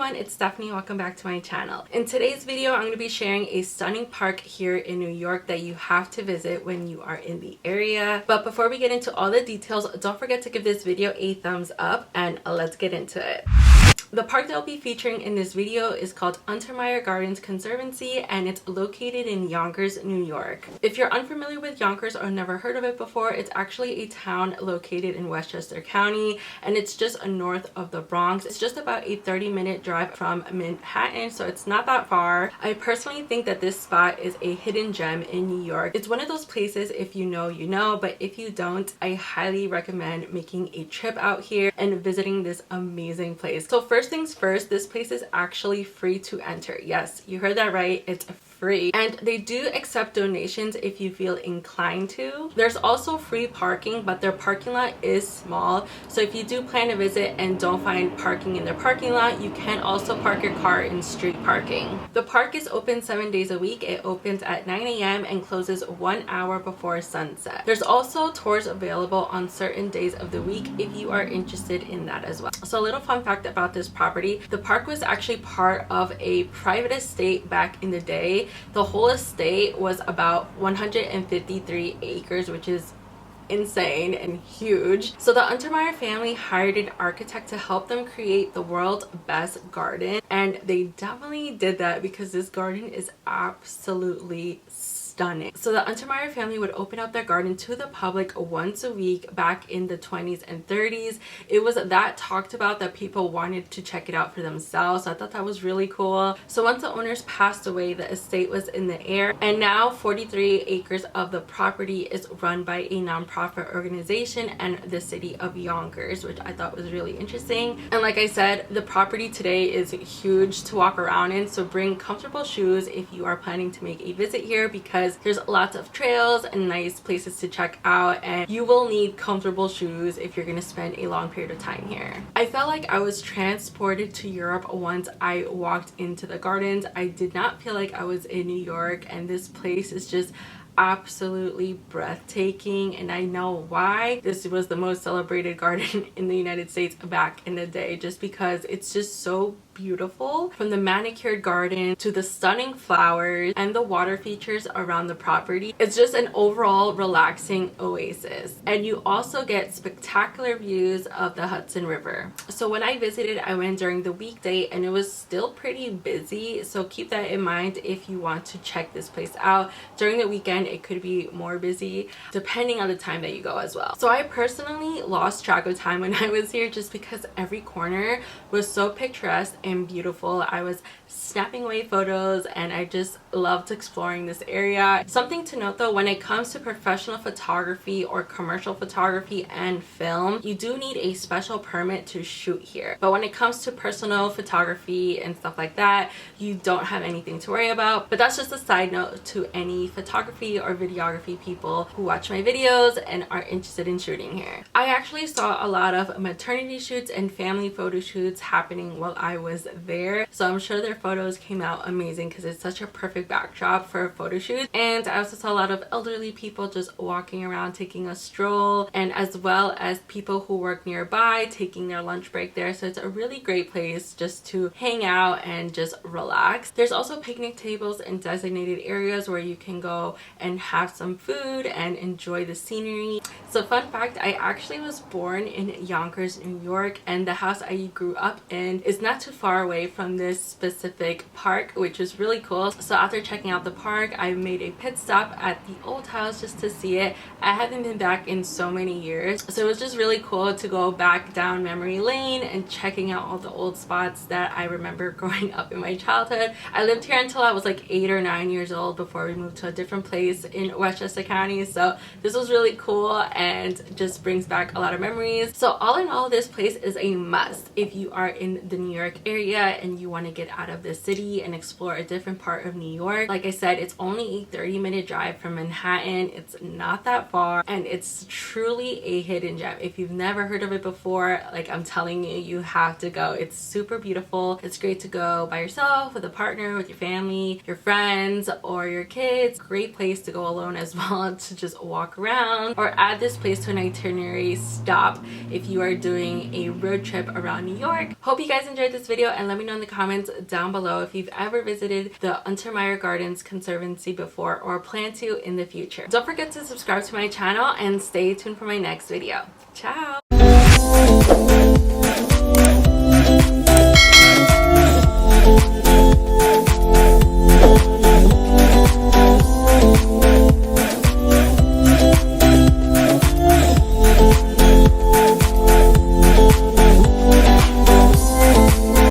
everyone, it's Stephanie. Welcome back to my channel. In today's video, I'm going to be sharing a stunning park here in New York that you have to visit when you are in the area. But before we get into all the details, don't forget to give this video a thumbs up and let's get into it. The park that I'll be featuring in this video is called Untermyer Gradens Conservancy and it's located in Yonkers, New York. If you're unfamiliar with Yonkers or never heard of it before, it's actually a town located in Westchester County and it's just north of the Bronx. It's just about a 30-minute drive from Manhattan, so it's not that far. I personally think that this spot is a hidden gem in New York. It's one of those places, if you know, you know, but if you don't, I highly recommend making a trip out here and visiting this amazing place. So first things first, this place is actually free to enter. Yes, you heard that right. It's free, and they do accept donations if you feel inclined to. There's also free parking, but their parking lot is small, so if you do plan to visit and don't find parking in their parking lot, you can also park your car in street parking. The park is open 7 days a week. It opens at 9 a.m. and closes 1 hour before sunset. There's also tours available on certain days of the week if you are interested in that as well. So a little fun fact about this property: the park was actually part of a private estate back in the day. The whole estate was about 153 acres, which is insane and huge. So the Untermyer family hired an architect to help them create the world's best garden, and they definitely did that because this garden is absolutely stunning. So the Untermyer family would open up their garden to the public once a week back in the 20s and 30s. It was that talked about that people wanted to check it out for themselves, so I thought that was really cool. So once the owners passed away, the estate was in the air, and now 43 acres of the property is run by a nonprofit organization and the city of Yonkers, which I thought was really interesting. And like I said, the property today is huge to walk around in, so bring comfortable shoes if you are planning to make a visit here, because there's lots of trails and nice places to check out, and you will need comfortable shoes if you're going to spend a long period of time here. I felt like I was transported to Europe once I walked into the gardens. I did not feel like I was in New York, and this place is just absolutely breathtaking, and I know why. This was the most celebrated garden in the United States back in the day, just because it's just so beautiful. From the manicured garden to the stunning flowers and the water features around the property, it's just an overall relaxing oasis. And you also get spectacular views of the Hudson River. So when I visited, I went during the weekday and it was still pretty busy, so keep that in mind if you want to check this place out. During the weekend it could be more busy depending on the time that you go as well. So I personally lost track of time when I was here, just because every corner was so picturesque and beautiful. I was snapping away photos and I just loved exploring this area. Something to note though, when it comes to professional photography or commercial photography and film, you do need a special permit to shoot here. But when it comes to personal photography and stuff like that, you don't have anything to worry about. But that's just a side note to any photography or videography people who watch my videos and are interested in shooting here. I actually saw a lot of maternity shoots and family photo shoots happening while I was there, so I'm sure their photos came out amazing because it's such a perfect backdrop for a photo shoot. And I also saw a lot of elderly people just walking around taking a stroll, and as well as people who work nearby taking their lunch break there, so it's a really great place just to hang out and just relax. There's also picnic tables and designated areas where you can go and have some food and enjoy the scenery. So fun fact, I actually was born in Yonkers, New York, and the house I grew up in is not too far away from this specific park, which is really cool. So after checking out the park, I made a pit stop at the old house just to see it. I haven't been back in so many years, so it was just really cool to go back down memory lane and checking out all the old spots that I remember growing up in my childhood. I lived here until I was like 8 or 9 years old before we moved to a different place in Westchester County, so this was really cool and just brings back a lot of memories. So all in all, this place is a must if you are in the New York area and you want to get out of of the city and explore a different part of New York. Like I said, it's only a 30-minute drive from Manhattan. It's not that far, and it's truly a hidden gem. If you've never heard of it before, like, I'm telling you, you have to go. It's super beautiful. It's great to go by yourself, with a partner, with your family, your friends, or your kids. Great place to go alone as well, to just walk around or add this place to an itinerary stop if you are doing a road trip around New York. Hope you guys enjoyed this video, and let me know in the comments down below if you've ever visited the Untermyer Gradens Conservancy before or plan to in the future. Don't forget to subscribe to my channel and stay tuned for my next video. Ciao!